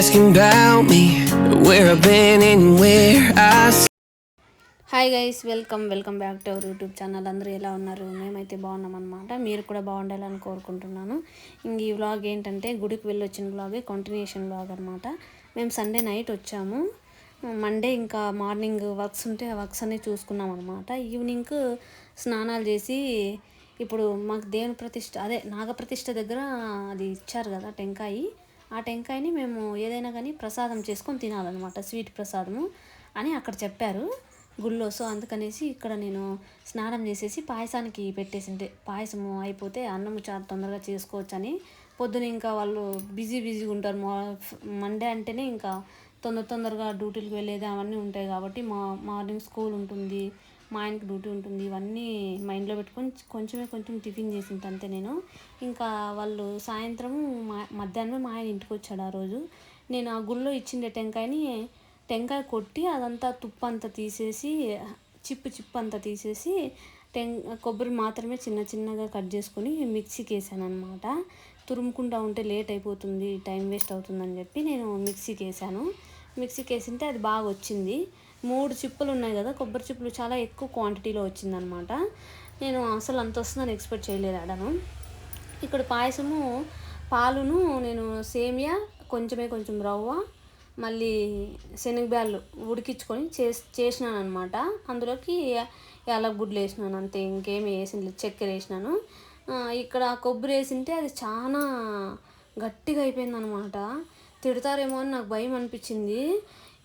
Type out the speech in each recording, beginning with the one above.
asking about me, where I've been and where I. Hi guys, welcome back to our YouTube channel. అందరూ ఎలా ఉన్నారు? మేమైతే బాగున్నాం అనమాట. మీరు కూడా బాగుండాలని కోరుకుంటున్నాను. ఇంక ఈ వ్లాగ్ ఏంటంటే గుడికి వెళ్ళి వచ్చిన వ్లాగే కంటిన్యూషన్ వ్లాగ్ అనమాట. మేము సండే నైట్ వచ్చాము. మండే ఇంకా మార్నింగ్ వర్క్స్ ఉంటే ఆ వర్క్స్ అన్నీ చూసుకున్నాం అనమాట. ఈవినింగ్ స్నానాలు చేసి ఇప్పుడు మాకు దేవుని ప్రతిష్ఠ నాగప్రతిష్ఠ దగ్గర అది ఇచ్చారు కదా టెంకాయి. ఆ టెంకాయని మేము ఏదైనా కానీ ప్రసాదం చేసుకొని తినాలన్నమాట, స్వీట్ ప్రసాదము అని అక్కడ చెప్పారు గుళ్ళో. సో అందుకనేసి ఇక్కడ నేను స్నానం చేసేసి పాయసానికి పెట్టేసింటే పాయసము అయిపోతే అన్నము చాలా తొందరగా చేసుకోవచ్చు అని. పొద్దున ఇంకా వాళ్ళు బిజీగా ఉంటారు. మండే అంటేనే ఇంకా తొందరగా డ్యూటీలకు వెళ్ళేది అవన్నీ ఉంటాయి కాబట్టి మార్నింగ్ స్కూల్ ఉంటుంది, మా ఆయనకి డ్యూటీ ఉంటుంది. ఇవన్నీ మైండ్లో పెట్టుకొని కొంచెం టిఫిన్ చేసింది అంతే నేను. ఇంకా వాళ్ళు సాయంత్రం మధ్యాహ్నమే మా ఆయన ఇంటికి వచ్చాడు. ఆ రోజు నేను ఆ గుళ్ళో ఇచ్చిండే టెంకాయ కొట్టి అదంతా తుప్పంతా తీసేసి చిప్పు అంతా తీసేసి కొబ్బరి మాత్రమే చిన్నగా కట్ చేసుకొని మిక్సీకి వేసాను అనమాట. తురుముకుంటూ ఉంటే లేట్ అయిపోతుంది, టైం వేస్ట్ అవుతుందని చెప్పి నేను మిక్సీకి వేసింటే అది బాగా వచ్చింది. 3 చిప్పులు ఉన్నాయి కదా, కొబ్బరి చిప్పులు చాలా ఎక్కువ క్వాంటిటీలో వచ్చిందనమాట. నేను అసలు అంత వస్తుందని ఎక్స్పెక్ట్ చేయలేదు అడను. ఇక్కడ పాయసము పాలును నేను సేమియా కొంచెం రవ్వ మళ్ళీ శనగబ్యాళ్ళు ఉడికించుకొని చేసినాను అనమాట. అందులోకి యాలకులు వేసినాను అంతే, ఇంకేమి వేసింది, చక్కెర వేసినాను. ఇక్కడ కొబ్బరి వేసింటే అది చాలా గట్టిగా అయిపోయిందనమాట. తిడతారేమో అని నాకు భయం అనిపించింది.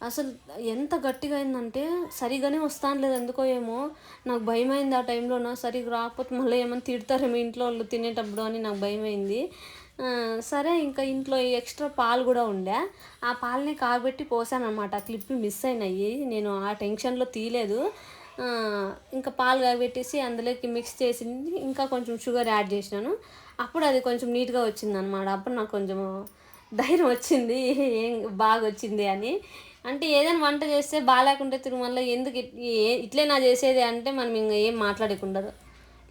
అసలు ఎంత గట్టిగా అయిందంటే సరిగానే వస్తాను లేదు, ఎందుకో ఏమో నాకు భయమైంది. ఆ టైంలో సరిగ్గా రాకపోతే మళ్ళీ ఏమైనా తిడతారేమో ఇంట్లో వాళ్ళు తినేటప్పుడు అని నాకు భయమైంది. సరే ఇంకా ఇంట్లో ఎక్స్ట్రా పాలు కూడా ఉండే, ఆ పాలని కాబెట్టి పోసాను అనమాట. క్లిప్ మిస్ అయినాయి, నేను ఆ టెన్షన్లో తీయలేదు. ఇంకా పాలు కాబెట్టేసి అందులోకి మిక్స్ చేసి ఇంకా కొంచెం షుగర్ యాడ్ చేసినాను. అప్పుడు అది కొంచెం నీట్గా వచ్చింది అనమాట. అప్పుడు నాకు కొంచెం ధైర్యం వచ్చింది, ఏం బాగా వచ్చింది అని. అంటే ఏదైనా వంట చేస్తే బాగాలేకుంటే తిరుమల ఎందుకు ఇట్లే నా చేసేది అంటే మనం ఇంకా ఏం మాట్లాడకుండదు.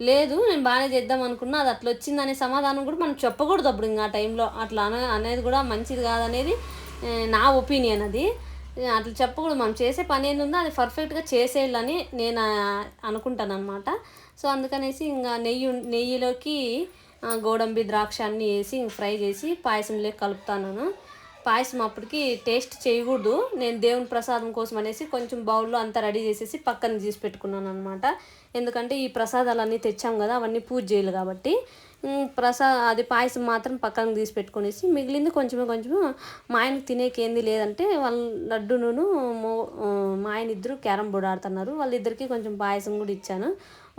లేదు నేను బాగానే చేద్దాం అనుకున్నా, అది అట్లా వచ్చిందనే సమాధానం కూడా మనం చెప్పకూడదు అప్పుడు. ఇంకా ఆ టైంలో అట్లా అనేది కూడా మంచిది కాదనేది నా ఒపీనియన్. అది అట్లా చెప్పకూడదు. మనం చేసే పని ఏందో అది పర్ఫెక్ట్గా చేసేయాలని నేను అనుకుంటాను అనమాట. సో అందుకనేసి ఇంకా నెయ్యిలోకి గోడంబి ద్రాక్ష అన్నీ వేసి ఫ్రై చేసి పాయసంలోకి కలుపుతాను. పాయసం అప్పటికి టేస్ట్ చేయకూడదు, నేను దేవుని ప్రసాదం కోసం అనేసి కొంచెం బౌల్లో అంతా రెడీ చేసేసి పక్కన తీసి పెట్టుకున్నాను అనమాట. ఎందుకంటే ఈ ప్రసాదాలన్నీ తెచ్చాం కదా, అవన్నీ పూజ చేయాలి కాబట్టి అది పాయసం మాత్రం పక్కన తీసి పెట్టుకునేసి మిగిలింది కొంచెమే మా ఆయనకు తినేకి ఏంది లేదంటే వాళ్ళ లడ్డును మా ఆయన ఇద్దరు క్యారమ్ బోర్డు ఆడుతున్నారు, వాళ్ళిద్దరికి కొంచెం పాయసం కూడా ఇచ్చాను.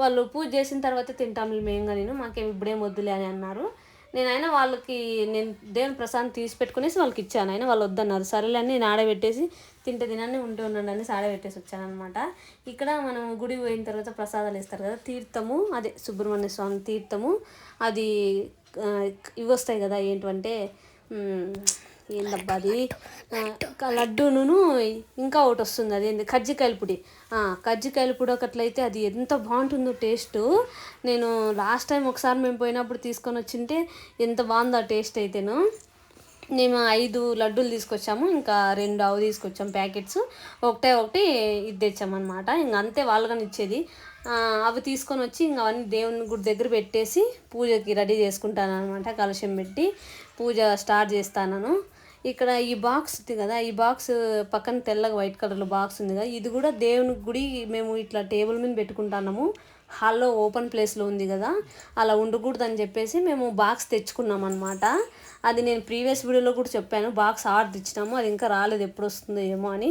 వాళ్ళు పూజ చేసిన తర్వాత తింటాము మేము, మాకేమి ఇప్పుడేం వద్దులే అని అన్నారు. నేను దేవుని ప్రసాదం తీసి పెట్టుకునేసి వాళ్ళకి ఇచ్చాను. అయినా వాళ్ళు వద్దన్నారు. సరేలే అని నేను ఆడబెట్టేసి తినాన్ని ఉండండి అనేసి ఆడబెట్టేసి వచ్చాను అనమాట. ఇక్కడ మనం గుడికి పోయిన తర్వాత ప్రసాదాలు ఇస్తారు కదా, తీర్థము, అదే సుబ్రహ్మణ్య స్వామి తీర్థము, అది ఇవి వస్తాయి కదా, ఏంటంటే ఏందబ్బా అది లడ్డూను, ఇంకా ఒకటి వస్తుంది అది ఏంది కజ్జికాయల పొడి ఒకట్లయితే అది ఎంత బాగుంటుందో టేస్ట్. నేను లాస్ట్ టైం ఒకసారి మేము పోయినప్పుడు తీసుకొని వచ్చింటే ఎంత బాగుందో ఆ టేస్ట్ అయితేను. మేము 5 లడ్డూలు తీసుకొచ్చాము, ఇంకా 2 అవి తీసుకొచ్చాము ప్యాకెట్స్, ఒకటి ఇది తెచ్చామన్నమాట. ఇంక అంతే వాళ్ళగాని ఇచ్చేది. అవి తీసుకొని వచ్చి ఇంక అవన్నీ దేవుని గుడి దగ్గర పెట్టేసి పూజకి రెడీ చేసుకుంటాను అనమాట. కలశం పెట్టి పూజ స్టార్ట్ చేస్తాను. ఇక్కడ ఈ బాక్స్ ఉంది కదా, ఈ బాక్స్ పక్కన తెల్లగా వైట్ కలర్లో బాక్స్ ఉంది కదా, ఇది కూడా దేవుని గుడి మేము ఇట్లా టేబుల్ మీద పెట్టుకుంటున్నాము. హాల్లో ఓపెన్ ప్లేస్లో ఉంది కదా, అలా ఉండకూడదని చెప్పేసి మేము బాక్స్ తెచ్చుకున్నాం అనమాట. అది నేను ప్రీవియస్ వీడియోలో కూడా చెప్పాను, బాక్స్ ఆర్డర్ ఇచ్చినాము, అది ఇంకా రాలేదు, ఎప్పుడు వస్తుందో ఏమో అని.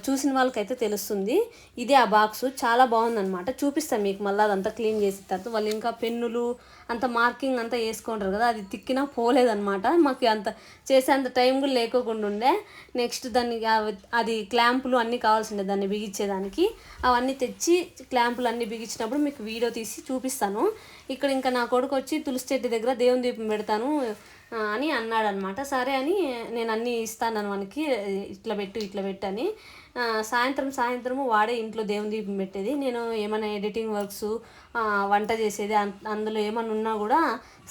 చూసిన వాళ్ళకైతే తెలుస్తుంది. ఇదే ఆ బాక్సు, చాలా బాగుందనమాట. చూపిస్తాను మీకు మళ్ళీ అదంతా క్లీన్ చేసిన తర్వాత. వాళ్ళు ఇంకా పెన్నులు అంత మార్కింగ్ అంతా వేసుకుంటారు కదా, అది తిక్కినా పోలేదనమాట. మాకు అంత చేసేంత టైం కూడా లేకోకుండా ఉండే. నెక్స్ట్ దానికి అది క్లాంపులు అన్నీ కావాల్సిండే దాన్ని బిగించేదానికి. అవన్నీ తెచ్చి క్లాంపులు అన్నీ బిగించినప్పుడు మీకు వీడియో తీసి చూపిస్తాను. ఇక్కడ ఇంకా నా కొడుకు వచ్చి తులసి చెట్టు దగ్గర దేవుని దీపం పెడతాను, అని అన్నాడనమాట. సరే అని నేను అన్నీ ఇస్తాను మనకి, ఇట్లా పెట్టు అని. సాయంత్రము వాడే ఇంట్లో దేవుని దీపం పెట్టేది. నేను ఏమైనా ఎడిటింగ్ వర్క్స్, వంట చేసేది అందులో ఏమైనా ఉన్నా కూడా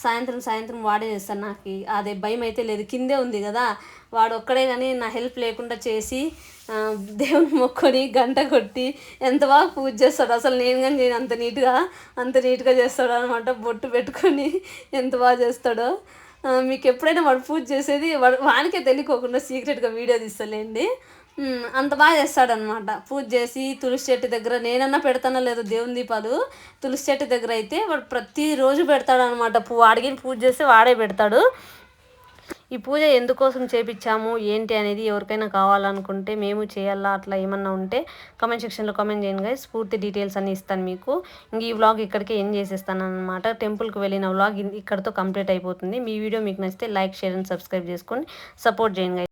సాయంత్రం వాడే చేస్తాను. నాకు అదే భయం అయితే లేదు, కిందే ఉంది కదా, వాడు ఒక్కడే కానీ నా హెల్ప్ లేకుండా చేసి దేవుని మొక్కుని గంట కొట్టి ఎంత బాగా పూజ చేస్తాడు. అసలు నేను కానీ నేను అంత నీట్గా చేస్తాడు అనమాట. బొట్టు పెట్టుకొని ఎంత బాగా చేస్తాడో. మీకు ఎప్పుడైనా వాడు పూజ చేసేది వానికే తెలియకోకుండా సీక్రెట్గా వీడియో తీస్తలేండి. అంత బాగా చేస్తాడనమాట. పూజ చేసి తులసి చెట్టు దగ్గర, నేనన్నా పెడతానో లేదో దేవుని దీపాలు, తులసి చెట్టు దగ్గర అయితే వాడు ప్రతిరోజు పెడతాడనమాట. అడిగిన పూజ చేస్తే వాడే పెడతాడు. ఈ పూజ ఎందుకోసం చేపించాము ఏంటి అనేది ఎవరికైనా కావాలనుకుంటే, మేము చేయాలా అట్లా ఏమన్నా ఉంటే కామెంట్ సెక్షన్లో కామెంట్ చేయండి గైస్. పూర్తి డీటెయిల్స్ అన్నీ ఇస్తాను మీకు. ఇంక ఈ వ్లాగ్ ఇక్కడికే ఎండ్ చేసేస్తాను అనమాట. టెంపుల్కి వెళ్ళిన వ్లాగ్ ఇక్కడితో కంప్లీట్ అయిపోతుంది. మీ వీడియో మీకు నచ్చితే లైక్, షేర్ అండ్ సబ్స్క్రైబ్ చేసుకొని సపోర్ట్ చేయండి గైస్.